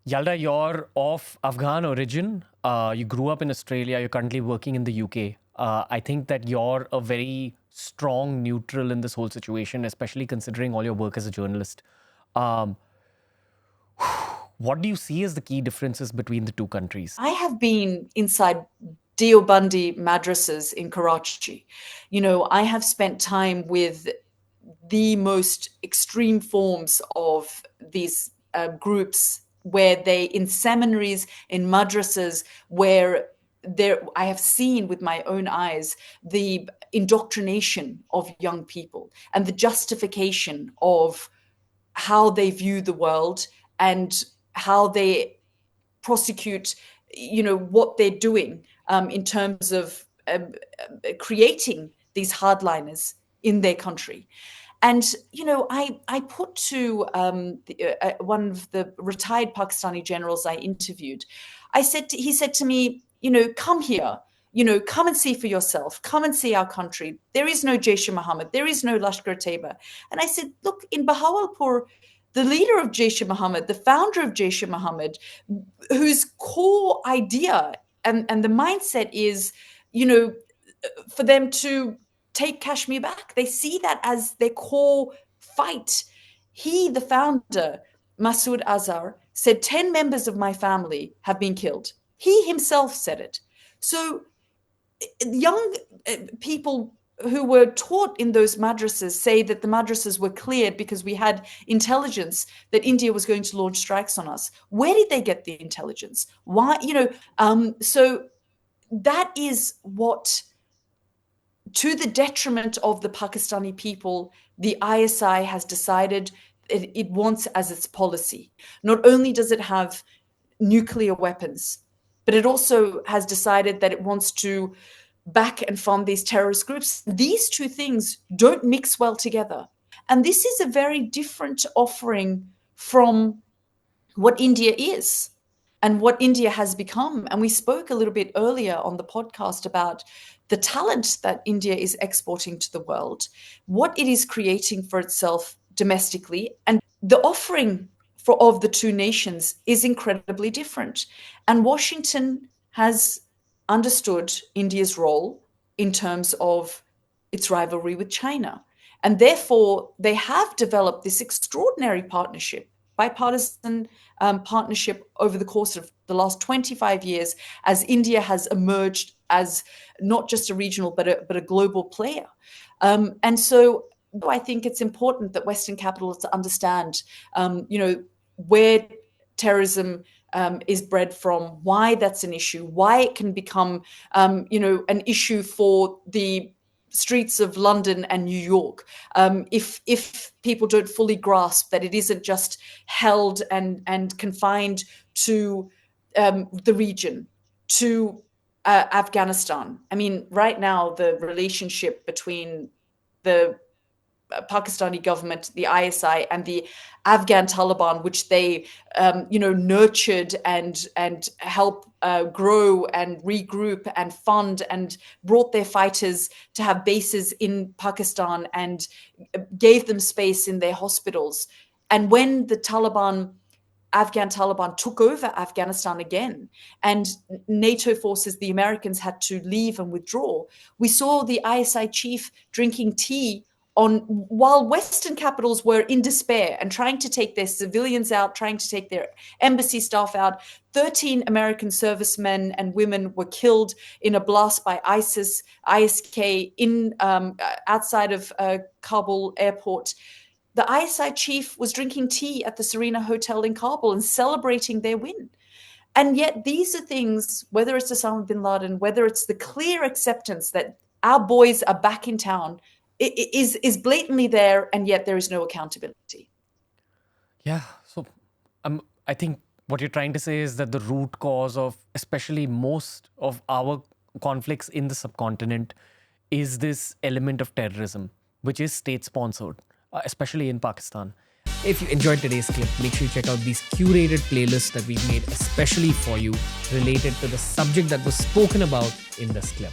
Yalda, you're of Afghan origin. You grew up in Australia. You're currently working in the UK. I think that you're a very strong neutral in this whole situation, especially considering all your work as a journalist. Um, what do you see as the key differences between the two countries? I have been inside Deobandi madrasas in Karachi. I have spent time with the most extreme forms of these groups where they, in seminaries, in madrasas, where I have seen with my own eyes the indoctrination of young people and the justification of how they view the world and how they prosecute, what they're doing in terms of creating these hardliners in their country. And I put to one of the retired Pakistani generals I interviewed. He said to me, come here, come and see for yourself. Come and see our country. There is no Jaish-e-Mohammed. There is no Lashkar-e-Taiba. And I said, look, in Bahawalpur, the leader of Jaish-e-Mohammed, the founder of Jaish-e-Mohammed, whose core idea and the mindset is, for them to take Kashmir back. They see that as their core fight. He, the founder, Masood Azhar, said 10 members of my family have been killed. He himself said it. So young people who were taught in those madrasas say that the madrasas were cleared because we had intelligence that India was going to launch strikes on us. Where did they get the intelligence? Why? So that is what, to the detriment of the Pakistani people, the ISI has decided it wants as its policy. Not only does it have nuclear weapons, but it also has decided that it wants to back and fund these terrorist groups. These two things don't mix well together. And this is a very different offering from what India is and what India has become. And we spoke a little bit earlier on the podcast about the talent that India is exporting to the world, what it is creating for itself domestically, and the offering of the two nations is incredibly different. And Washington has understood India's role in terms of its rivalry with China. And therefore, they have developed this extraordinary partnership, bipartisan partnership over the course of the last 25 years, as India has emerged as not just a regional but a global player. And so I think it's important that Western capitalists understand, where terrorism is bred from, why that's an issue, why it can become, an issue for the streets of London and New York, if people don't fully grasp that it isn't just held and confined to the region, to Afghanistan. I mean, right now, the relationship between the Pakistani government, the ISI, and the Afghan Taliban, which they, nurtured and help grow and regroup and fund and brought their fighters to have bases in Pakistan and gave them space in their hospitals. And when the Afghan Taliban took over Afghanistan again, and NATO forces, the Americans, had to leave and withdraw, we saw the ISI chief drinking tea while Western capitals were in despair and trying to take their civilians out, trying to take their embassy staff out. 13 American servicemen and women were killed in a blast by ISK outside of Kabul airport. The ISI chief was drinking tea at the Serena Hotel in Kabul and celebrating their win. And yet these are things, whether it's Osama bin Laden, whether it's the clear acceptance that our boys are back in town, is blatantly there, and yet there is no accountability. Yeah. So I think what you're trying to say is that the root cause of especially most of our conflicts in the subcontinent is this element of terrorism, which is state-sponsored, especially in Pakistan. If you enjoyed today's clip, make sure you check out these curated playlists that we've made especially for you related to the subject that was spoken about in this clip.